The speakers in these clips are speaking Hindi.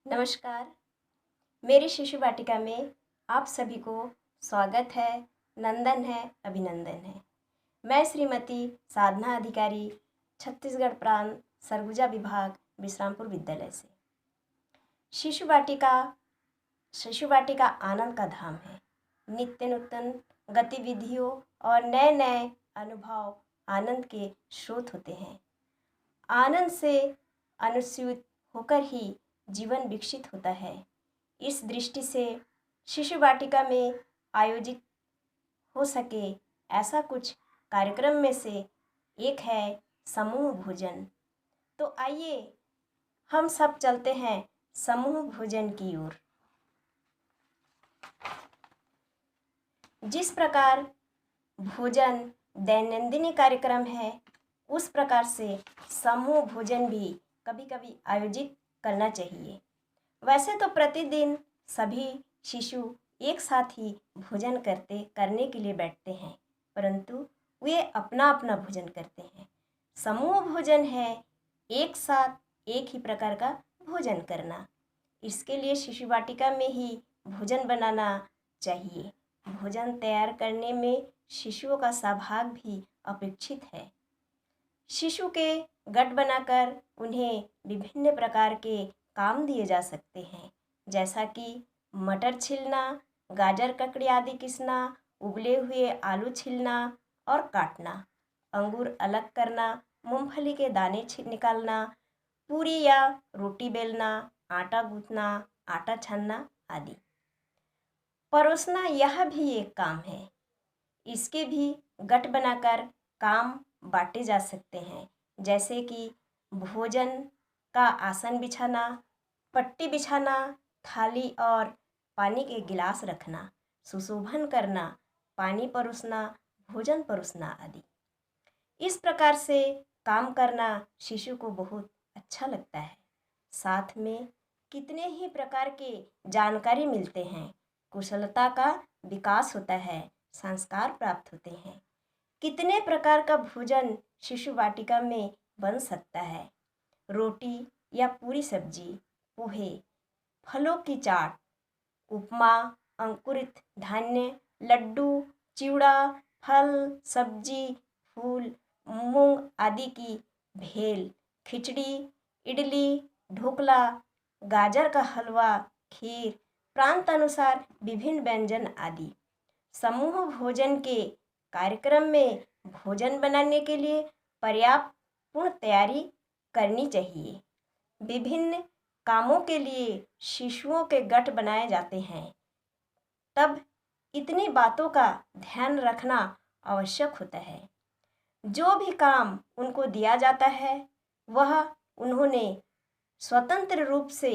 नमस्कार। मेरी शिशु वाटिका में आप सभी को स्वागत है, नंदन है, अभिनंदन है। मैं श्रीमती साधना अधिकारी, छत्तीसगढ़ प्रांत, सरगुजा विभाग, विश्रामपुर विद्यालय से। शिशु वाटिका शिशु वाटिका आनंद का धाम है। नित्य नूतन गतिविधियों और नए नए अनुभव आनंद के स्रोत होते हैं। आनंद से अनुस्यूत होकर ही जीवन विकसित होता है। इस दृष्टि से शिशु वाटिका में आयोजित हो सके ऐसा कुछ कार्यक्रम में से एक है समूह भोजन। तो आइए हम सब चलते हैं समूह भोजन की ओर। जिस प्रकार भोजन दैनंदिन कार्यक्रम है, उस प्रकार से समूह भोजन भी कभी कभी आयोजित करना चाहिए। वैसे तो प्रतिदिन सभी शिशु एक साथ ही भोजन करने के लिए बैठते हैं, परंतु वे अपना अपना भोजन करते हैं। समूह भोजन है एक साथ एक ही प्रकार का भोजन करना। इसके लिए शिशु वाटिका में ही भोजन बनाना चाहिए। भोजन तैयार करने में शिशुओं का सहभाग भी अपेक्षित है। शिशु के गठ बनाकर उन्हें विभिन्न प्रकार के काम दिए जा सकते हैं, जैसा कि मटर छिलना, गाजर ककड़ी आदि किसना, उबले हुए आलू छिलना और काटना, अंगूर अलग करना, मूंगफली के दाने निकालना, पूरी या रोटी बेलना, आटा गूंथना, आटा छानना आदि। परोसना यह भी एक काम है। इसके भी गठ बनाकर काम बांटे जा सकते हैं, जैसे कि भोजन का आसन बिछाना, पट्टी बिछाना, थाली और पानी के गिलास रखना, सुशोभन करना, पानी परोसना, भोजन परोसना आदि। इस प्रकार से काम करना शिशु को बहुत अच्छा लगता है। साथ में कितने ही प्रकार के जानकारी मिलते हैं, कुशलता का विकास होता है, संस्कार प्राप्त होते हैं। कितने प्रकार का भोजन शिशु वाटिका में बन सकता है। रोटी या पूरी सब्जी, पोहे, फलों की चाट, उपमा, अंकुरित धान्य, लड्डू, चिवड़ा, फल, सब्जी, फूल, मूंग आदि की भेल, खिचड़ी, इडली, ढोकला, गाजर का हलवा, खीर, प्रांत अनुसार विभिन्न व्यंजन आदि। समूह भोजन के कार्यक्रम में भोजन बनाने के लिए पर्याप्त पूर्ण तैयारी करनी चाहिए। विभिन्न कामों के लिए शिशुओं के गठ बनाए जाते हैं, तब इतनी बातों का ध्यान रखना आवश्यक होता है। जो भी काम उनको दिया जाता है वह उन्होंने स्वतंत्र रूप से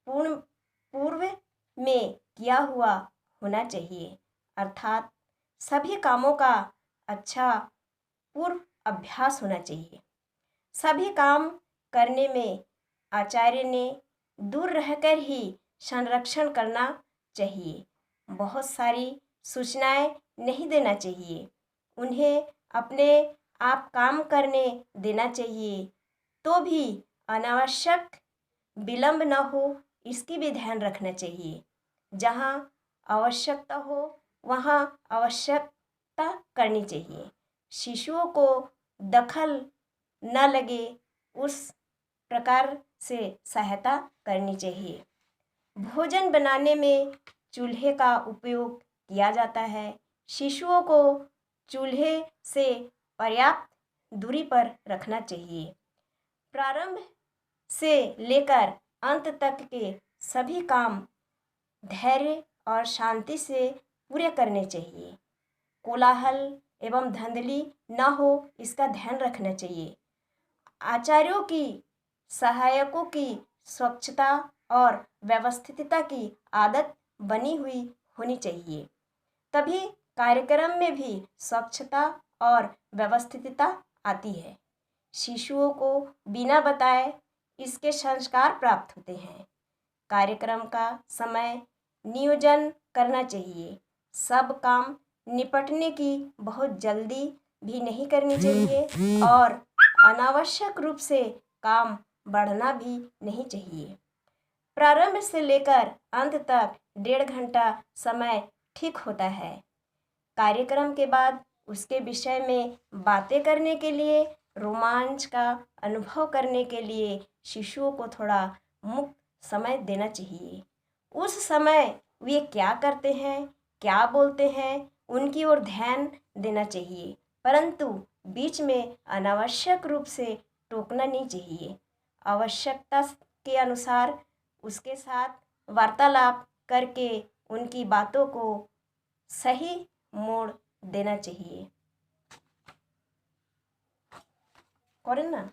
पूर्व में किया हुआ होना चाहिए, अर्थात सभी कामों का अच्छा पूर्व अभ्यास होना चाहिए। सभी काम करने में आचार्य ने दूर रहकर ही संरक्षण करना चाहिए। बहुत सारी सूचनाएं नहीं देना चाहिए। उन्हें अपने आप काम करने देना चाहिए, तो भी अनावश्यक विलंब न हो इसकी भी ध्यान रखना चाहिए। जहाँ आवश्यकता हो वहाँ आवश्यकता करनी चाहिए। शिशुओं को दखल न लगे उस प्रकार से सहायता करनी चाहिए। भोजन बनाने में चूल्हे का उपयोग किया जाता है। शिशुओं को चूल्हे से पर्याप्त दूरी पर रखना चाहिए। प्रारंभ से लेकर अंत तक के सभी काम धैर्य और शांति से पूरे करने चाहिए। कोलाहल एवं धांधली न हो इसका ध्यान रखना चाहिए। आचार्यों की, सहायकों की स्वच्छता और व्यवस्थितता की आदत बनी हुई होनी चाहिए, तभी कार्यक्रम में भी स्वच्छता और व्यवस्थितता आती है। शिशुओं को बिना बताए इसके संस्कार प्राप्त होते हैं। कार्यक्रम का समय नियोजन करना चाहिए। सब काम निपटने की बहुत जल्दी भी नहीं करनी चाहिए और अनावश्यक रूप से काम बढ़ना भी नहीं चाहिए। प्रारंभ से लेकर अंत तक 1.5 घंटा समय ठीक होता है। कार्यक्रम के बाद उसके विषय में बातें करने के लिए, रोमांच का अनुभव करने के लिए शिशुओं को थोड़ा मुक्त समय देना चाहिए। उस समय वे क्या करते हैं, क्या बोलते हैं, उनकी ओर ध्यान देना चाहिए, परंतु बीच में अनावश्यक रूप से टोकना नहीं चाहिए। आवश्यकता के अनुसार उसके साथ वार्तालाप करके उनकी बातों को सही मोड़ देना चाहिए। करें ना।